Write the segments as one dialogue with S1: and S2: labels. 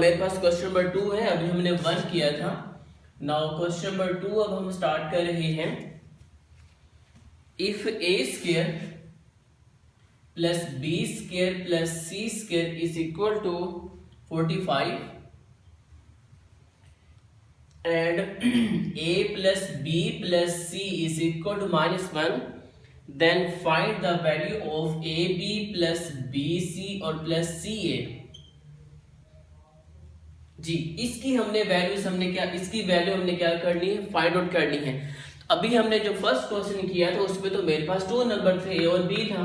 S1: मेरे पास question number 2 है, अभी हमने 1 किया था। नाउ क्वेश्चन नंबर 2 अब हम स्टार्ट कर रहे हैं। If a square plus b square plus c square is equal to 45 and a plus b plus c is equal to -1, then find the value of ab plus bc और plus ca। जी, इसकी value हमने क्या करनी है, find out करनी है। अभी हमने जो फर्स्ट क्वेश्चन किया था उसमें तो मेरे पास 2 नंबर थे, ए और बी था।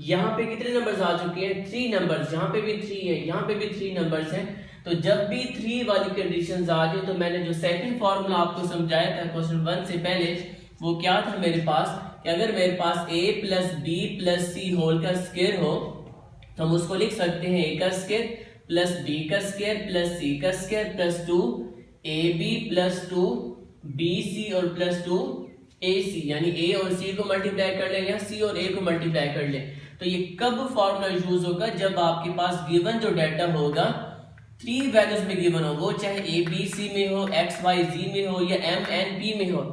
S1: यहाँ पे कितने नंबर्स आ चुके हैं, 3 नंबर्स। यहाँ पे भी 3 है, यहाँ पे भी 3 नंबर्स हैं। तो जब भी 3 वाली कंडीशंस आ जाए तो मैंने जो सेकंड फॉर्मूला आपको समझाया था क्वेश्चन 1 से पहले, वो क्या था मेरे पास, कि अगर मेरे पास a plus b plus c whole का स्क्वायर हो तो हम उसको लिख सकते हैं a का स्क्वायर प्लस बी का स्क्वायर प्लस सी का square plus 2 ab plus 2 bc और प्लस 2 ac, यानी a और c को मल्टीप्लाई कर लें या c और a को मल्टीप्लाई कर लें। तो ये कब फॉर्मूला यूज होगा, जब आपके पास गिवन जो डाटा होगा 3 वैल्यूज में गिवन हो, वो चाहे ए बी सी में हो, एक्स वाई जी में हो या एम एन पी में हो।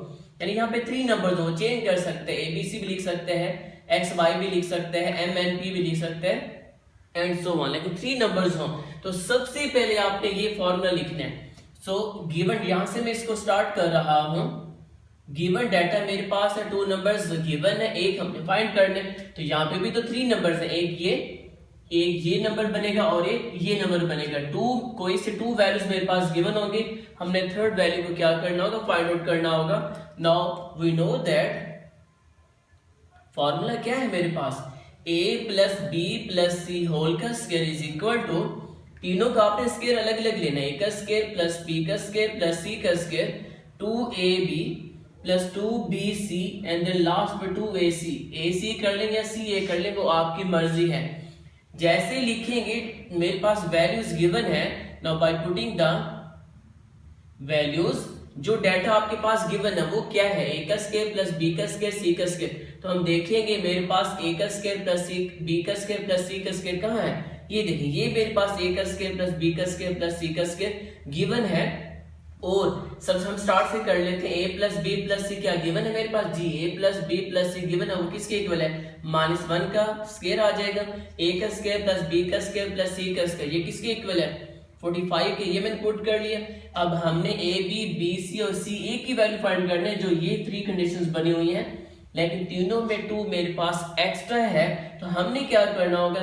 S1: यानी यहाँ पे 3 नंबर्स हो, चेंज कर सकते हैं, ए बी सी भी लिख सकते हैं, एक्स वाई भी लिख सकते हैं, एम एन पी भी लिख सकते हैं एंड सो ऑन। लेकिन 3 नंबर्स हो तो सबसे पहले आपने ये फॉर्मूला लिखना है। सो गिवन, यहाँ से मैं इसको स्टार्ट कर रहा हूँ। गिवन डाटा मेरे पास है, 2 नंबर्स गिवन है, एक हमने फाइंड करने। तो यहाँ पे भी तो 3 नंबर्स है, एक ये नंबर बनेगा और एक ये नंबर बनेगा। 2 कोई से 2 वैल्यूज मेरे पास गिवन होंगे, हमने थर्ड वैल्यू को क्या करना होगा, फाइंड आउट करना होगा। Now we know that formula क्या है मेरे पास, a plus b plus c whole का स्क्वायर इज इक्वल टू, तीनों का आपने स्क्वायर अलग अलग लेना है, a का स्क्वायर प्लस b का स्क्वायर प्लस c का square 2ab plus 2bc and then last में 2ac कर लेंगे या ca कर लेंगे, वो आपकी मर्जी है। जैसे लिखेंगे मेरे पास वैल्यूज गिवन है। Now by putting the values, जो डाटा आपके पास गिवन है वो क्या है, a का स्क्वायर प्लस b का स्क्वायर c का स्क्वायर। तो हम देखेंगे मेरे पास a का स्क्वायर प्लस b का स्क्वायर प्लस c का स्क्वायर कहाँ है, ये देखिए, ये मेरे पास a का स्क्वायर प्लस b का स्क्वायर प्लस c का स्क्वायर गिवन है। और सब हम स्टार्ट से कर लेते हैं, a plus b plus c क्या गिवन है मेरे पास, जी a plus b plus c given है, वो किसके इक्वल है, -1 का स्क्वायर आ जाएगा, a का स्क्वायर प्लस b का स्क्वायर प्लस c का स्क्वायर, ये किसके इक्वल है, 45 के। ये मैंने पुट कर लिया। अब हमने a b b c और c a की वैल्यू फाइंड करना है, जो ये 3 कंडीशंस बनी हुई हैं, लेकिन तीनों में 2 मेरे पास एक्स्ट्रा है। तो हमने क्या करना होगा,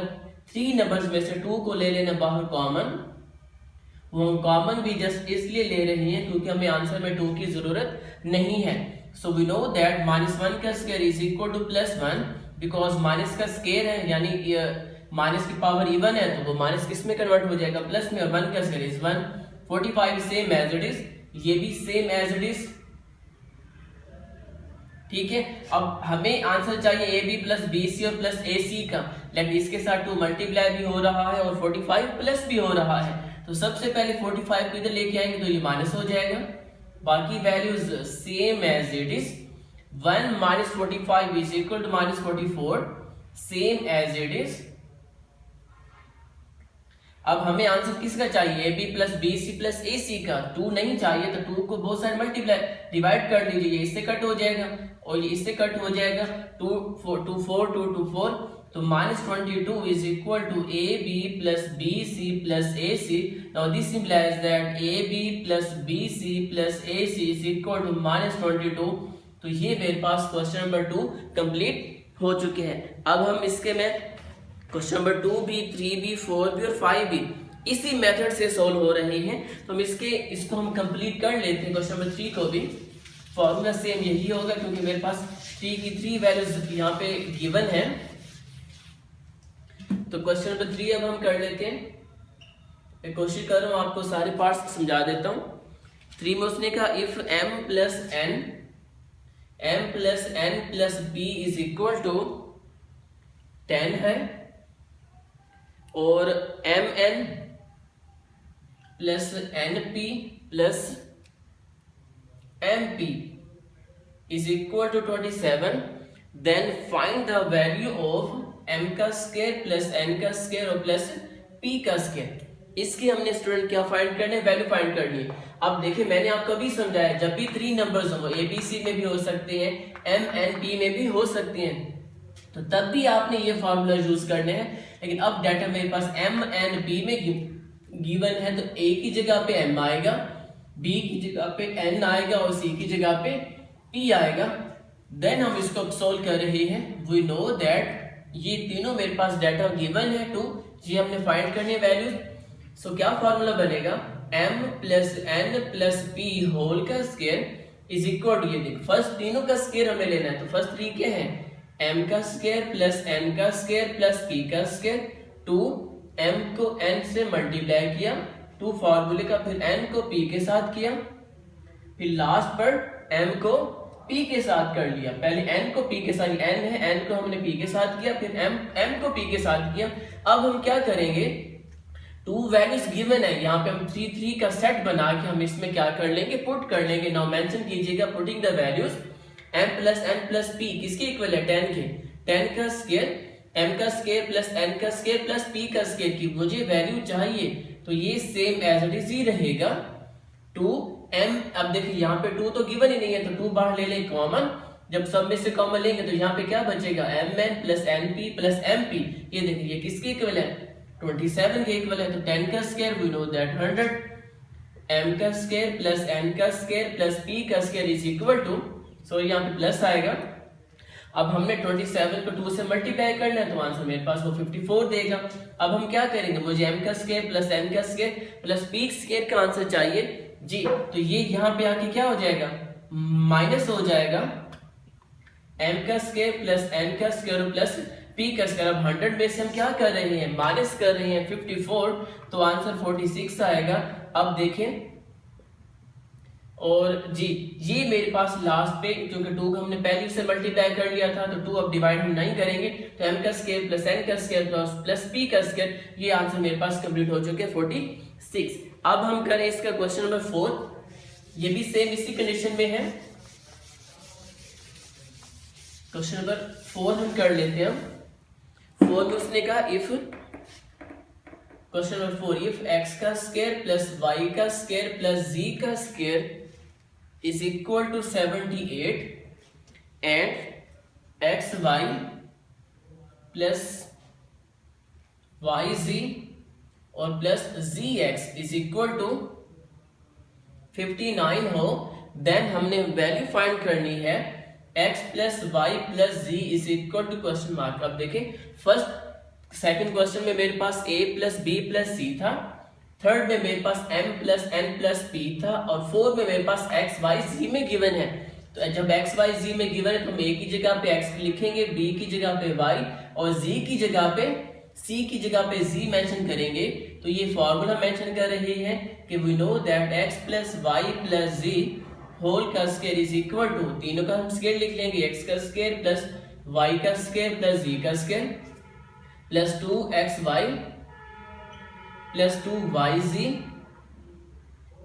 S1: 3 नंबर्स में से 2 को ले लेना बाहर कॉमन। वो हम कॉमन भी जस्ट इसलिए ले रहे हैं क्योंकि हमें आंसर में 2 की जरूरत नहीं है। सो वी नो दैट -1 का square is equal to +1, because minus का स्क्वायर है, यानी माइनस की पावर इवन है, तो वो माइनस किस में कन्वर्ट हो जाएगा, प्लस में, और 1 का square is 1। 45 same as it is, ये भी सेम एज इट इज, ठीक है। अब हमें आंसर चाहिए A B plus B c और प्लस ए सी का, लेकिन इसके साथ 2 मल्टीप्लाई भी हो रहा है और 45 प्लस भी हो रहा है। तो सबसे पहले 45 को इधर लेके आएंगे तो ये माइनस हो जाएगा, बाकी values same as it is. 1 minus 45 is equal to -44, same as it is. अब हमें आंसर किसका चाहिए, A B plus B C plus A C का। 2 नहीं चाहिए तो 2 को बहुत सारे मल्टीप्लाई डिवाइड कर लीजिए, ये इससे कट हो जाएगा और ये इससे कट हो जाएगा, 2 4 4 तो -22 is equal to AB plus BC plus AC. Now this implies that AB plus BC plus AC is equal to -22. तो ये मेरे पास क्वेश्चन नंबर 2 कंप्लीट हो चुके हैं। अब हम इसके में क्वेश्चन नंबर 2 भी, 3 भी, 4 भी और 5 भी इसी मेथड से सोल्व हो रहे हैं। तो हम इसको हम कंप्लीट कर लेते हैं। क्वेश्चन नंबर 3 को भी फॉर्मूला सेम यही होगा क्योंकि मेरे पास 3 की 3 वैल्यूज यहाँ पे गिवन है। तो क्वेश्चन नंबर 3 अब हम कर लेते हैं। मैं कोशिश कर रहा हूं आपको सारे पार्ट्स समझा देता हूं। 3 में उसने कहा if m plus n plus b is equal to 10 है और mn plus np plus mp is equal to 27, then find the value of m का स्क्वायर प्लस n का स्क्वायर और प्लस p का स्क्वायर। इसकी हमने स्टूडेंट क्या find करने, वैल्यू फाइंड करनी है। अब देखिए मैंने आपको अभी समझाया, जब भी 3 नंबर्स हो, ABC में भी हो सकते हैं, MNP में भी हो सकते हैं, तो तब भी आपने ये फॉर्मूला यूज करने हैं। लेकिन अब डाटा मेरे पास MNP में गिवन है, तो A की जगह पे M आएगा, B की जगह पे N आएगा और C की जगह पे P आएगा। देन हम इसको सोल्व कर रहे हैं। वी नो दैट ये तीनों मेरे पास डाटा गिवन है टू, ये हमने फाइंड करनी है वैल्यूज। सो क्या फॉर्मूला बनेगा, M plus N plus P whole का स्क्वायर इज इक्वल टू, ये देख फर्स्ट तीनों का स्क्वायर हमें लेना है, तो फर्स्ट 3 क्या है, M का स्क्वायर प्लस N का स्क्वायर प्लस P का स्क्वायर, टू M को N से मल्टीप्लाई किया, टू फॉर्मूले का, फिर N को P के साथ किया, फिर लास्ट पर M को P के साथ कर लिया। पहले N को P के साथ, N है, N को हमने P के साथ किया, फिर M को P के साथ किया। अब हम क्या करेंगे, 2 वैल्यूज गिवन है, यहाँ पे हम 3 3 का सेट बना के हम इसमें क्या कर लेंगे, पुट कर लेंगे। नाउ मेंशन कीजिएगा putting the values M plus N plus P किसके इक्वल है, 10 के, 10 का स्क्वायर M का स्क्वायर प्लस N का स्क्वायर प्लस P का स्क्वायर की मुझे वैल्यू चाहिए, तो ये सेम एज इट इज ही रहेगा 2M। अब देखिए यहाँ पे 2 तो गिवन ही नहीं है, तो 2 बाहर ले लें कॉमन, जब सब में से कॉमन लेंगे तो यहाँ पे क्या बचेगा, MN plus NP plus MP। ये देखिए ये किसके इक्वल है, 27 के इक्वल है, तो 10 का square we know that 100, M का स्क्वायर प्लस N का स्क्वायर प्लस P का square is equal to, so यहाँ पे प्लस आएगा। अब हमने 27 को 2 से मल्टीप्लाई करना है, तो आंसर मेरे पास वो 54 देगा। अब हम क्या करेंगे, मुझे M का स्क्वायर प्लस N का स्क्वायर प्लस P स्क्वायर का आंसर चाहिए जी, तो ये यहाँ पे आके क्या हो जाएगा, माइनस हो जाएगा, M का स्क्वायर प्लस N का स्क्वायर प्लस P का स्क्वायर। अब 100 में से हम क्या कर रहे हैं, माइनस कर रहे हैं 54, तो आंसर 46 आएगा। अब देखें, और जी ये मेरे पास लास्ट पे, क्योंकि 2 को हमने पहले से मल्टीप्लाई कर लिया था, तो 2 अब डिवाइड हम नहीं करेंगे, तो M का स्क्वायर प्लस N का स्क्वायर प्लस P का स्क्वायर, ये आंसर मेरे पास कंप्लीट हो चुके हैं 46। अब हम करें इसका क्वेश्चन नंबर 4, ये भी सेम इसी कंडीशन में है। क्वेश्चन नंबर 4 हम कर लेते हैं। 4 में उसने कहा if, question number 4, if x का स्क्वायर प्लस y का स्क्वायर प्लस z का square is equal to 78 and xy plus yz और plus zx is equal to 59 हो, देन हमने वैल्यू फाइंड करनी है x plus y plus z is equal to question mark. अब देखें, first second question में मेरे पास a plus b plus c था, थर्ड में मेरे पास m plus n plus p था, और फोर्थ में मेरे पास x y z में गिवन है। तो जब x y z में गिवन है तो हम a की जगह पे x लिखेंगे, b की जगह पे y और z की जगह पे c की जगह पे z मेंशन करेंगे। तो ये फॉर्मूला मेंशन कर रहे हैं कि we know that x plus y plus z whole का स्क्वायर इज इक्वल टू, तीनों का हम स्क्वायर लिख लेंगे, x का स्क्वायर प्लस y का स्क्वायर प्लस z का square plus 2xy plus 2yz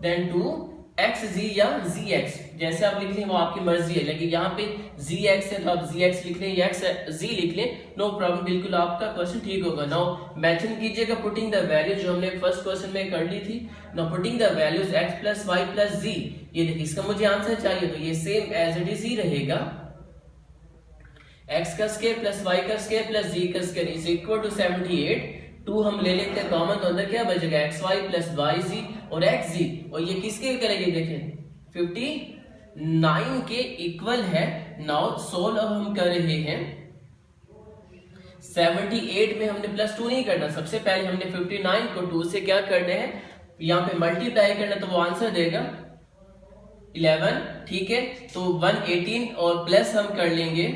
S1: then 2xz या zx, जैसे आप लिख लें वो आपकी मर्जी है, लेकिन यहाँ पे zx है तो आप zx लिख लें या z लिख लें, नो प्रॉब्लम, बिल्कुल आपका क्वेश्चन ठीक होगा। नाउ मेंशन कीजिएगा पुटिंग द वैल्यू, जो हमने फर्स्ट क्वेश्चन में कर ली थी। Now putting the values x plus y plus z, ये देखिए इसका मुझे आंसर चाहिए, तो ये सेम एज इट इज ही रहेगा, x का स्क्वायर प्लस y का स्क्वायर प्लस z का स्क्वायर इज इक्वल टू 78। 2 हम ले लेते हैं कॉमन, तो अंदर क्या बचेगा, xy प्लस yz और xz, और ये किसके करेंगे, देखें 59 के इक्वल है। नाउ सोल्व अब हम कर रहे हैं, 78 में हमने प्लस 2 नहीं करना, सबसे पहले हमने 59 को 2 से क्या करना है, यहाँ पे मल्टीप्लाई करना, तो वो आंसर देगा 11, ठीक है। तो 118 और प्लस हम कर लेंगे,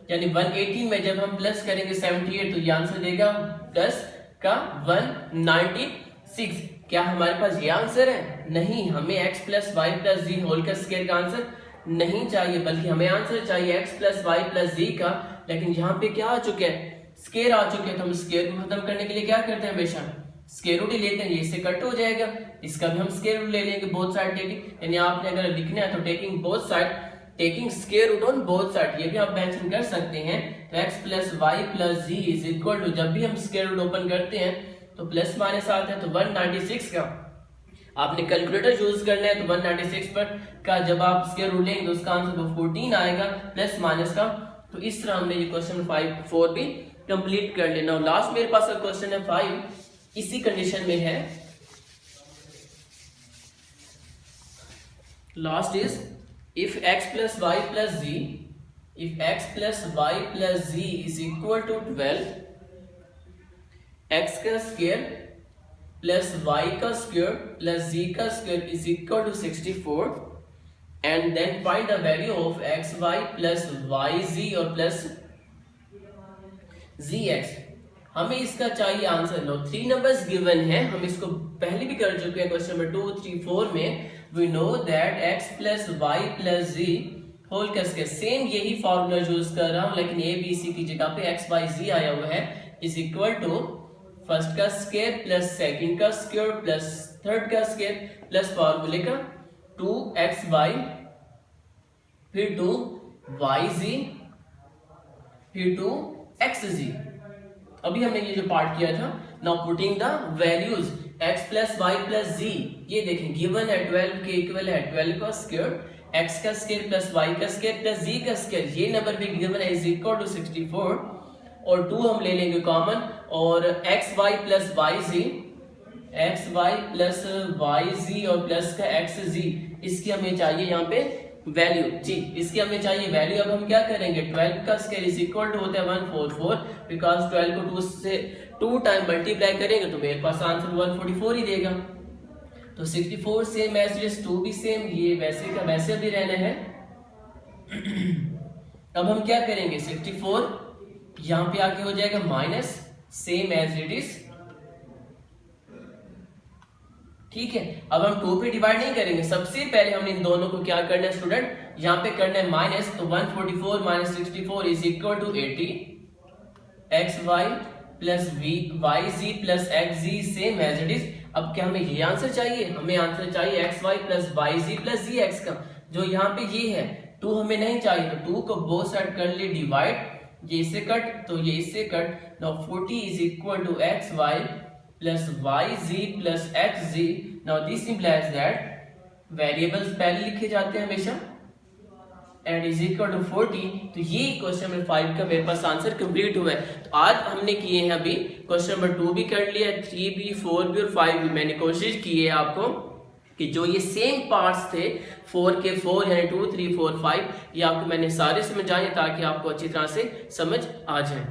S1: यानी 118 में जब हम प्लस करेंगे 78, तो ये आंसर देगा प्लस का 196। क्या हमारे पास ये आंसर है? नहीं, हमें x plus y plus z whole का स्क्वायर का आंसर नहीं चाहिए, बल्कि हमें आंसर चाहिए x प्लस वाई प्लस जी का। लेकिन यहाँ पे क्या आ चुके हैं, स्क्वायर आ चुके हैं, तो हम स्क्वायर को खत्म करने के लिए क्या करते हैं, हमेशा स्क्वायर रूट ही लेते हैं, ये इससे कट हो जाएगा, इसका भी हम स्क्वायर रूट ले लेंगे बोथ साइड टेकिंग, यानी आपने अगर लिखना है तो taking both side taking square root on both side, ये भी आप मेंशन कर सकते हैं। तो x plus y plus z is equal to, जब भी हम स्क्वायर रूट ओपन करते हैं तो प्लस माइनस आता है, तो 196 का आपने कैलकुलेटर यूज करना है। तो 196 पर का जब आप स्क्वायर रूट लेंगे तो उसका आंसर तो 14 आएगा प्लस माइनस का। तो इस तरह हमने ये क्वेश्चन 4 भी कंप्लीट कर लेना। लास्ट मेरे पास क्वेश्चन है 5, इसी कंडीशन में है। Last is if x plus y plus z, if x plus y plus z is equal to 12, x का स्क्वायर प्लस y का स्क्वायर प्लस z का square is equal to 64, and then find the value of x y plus y z और plus z x. हमें इसका चाहिए answer. No 3 numbers given है, हम इसको पहले भी कर चुके हैं क्वेश्चन नंबर 2, 3, 4 में। We know that x plus y plus z whole का स्क्वायर, सेम यही फॉर्मूला यूज कर रहा हूं, लेकिन ए बी सी की जगह पे एक्स वाई जी आया हुआ है, इज इक्वल टू फर्स्ट का स्क्वायर प्लस सेकंड का स्क्वायर प्लस थर्ड का स्क्वायर प्लस फॉर्मूले का 2xy, फिर 2yz, फिर 2xz। अभी हमने ये जो पार्ट किया था। Now putting the values x plus y plus z, ये देखें गिवन है 12 के इक्वल है 12 का स्क्वायर, x का स्क्वायर प्लस y का स्क्वायर प्लस z का स्क्वायर, ये नंबर भी गिवन है इज इक्वल टू 64, और 2 हम ले लेंगे कॉमन, और x y प्लस वाई जी, x y plus y z और प्लस का एक्स जी, इसकी हमें चाहिए यहाँ पे वैल्यू जी, इसकी हमें चाहिए वैल्यू। अब हम क्या करेंगे, 12 का स्क्वायर इज इक्वल टू होता है 144, बिकॉज 12 को 2 से 2 टाइम मल्टीप्लाई करेंगे तो मेरे पास आंसर 144 ही देगा। तो 64 सेम एज इट इज, 2 भी सेम, ये वैसे का वैसे भी रहना है। अब हम क्या करेंगे, 64 यहाँ पे आके हो जाएगा minus, same as it is, ठीक है। अब हम 2 पे डिवाइड नहीं करेंगे, सबसे पहले हमने इन दोनों को क्या करना है स्टूडेंट, यहाँ पे करना है माइनस। तो 144 minus 64 is equal to 80, x y plus y z plus x z same as it is. अब क्या हमें ये आंसर चाहिए, हमें आंसर चाहिए x y plus y z plus z x का, जो यहाँ पे ये है 2 हमें नहीं चाहिए, तो 2 को बोथ साइड कर लिए डिवाइड, ये इससे कट तो ये इससे cut. Now 40 is equal to x y plus y z plus x z. Now this implies that variables पहले लिखे जाते हैं हमेशा, एंड इज इक्वल टू 40। तो ये क्वेश्चन नंबर 5 का मेरे पास आंसर कंप्लीट हुआ है। तो आज हमने किए हैं अभी क्वेश्चन नंबर 2 भी कर लिया, 3 भी, 4 भी और 5 भी। मैंने कोशिश की है आपको कि जो ये सेम पार्ट्स थे 4 के 4 यानी 2, 3, 4, 5, ये आपको मैंने सारे समझाए ताकि आपको अच्छी तरह से समझ आ जाए।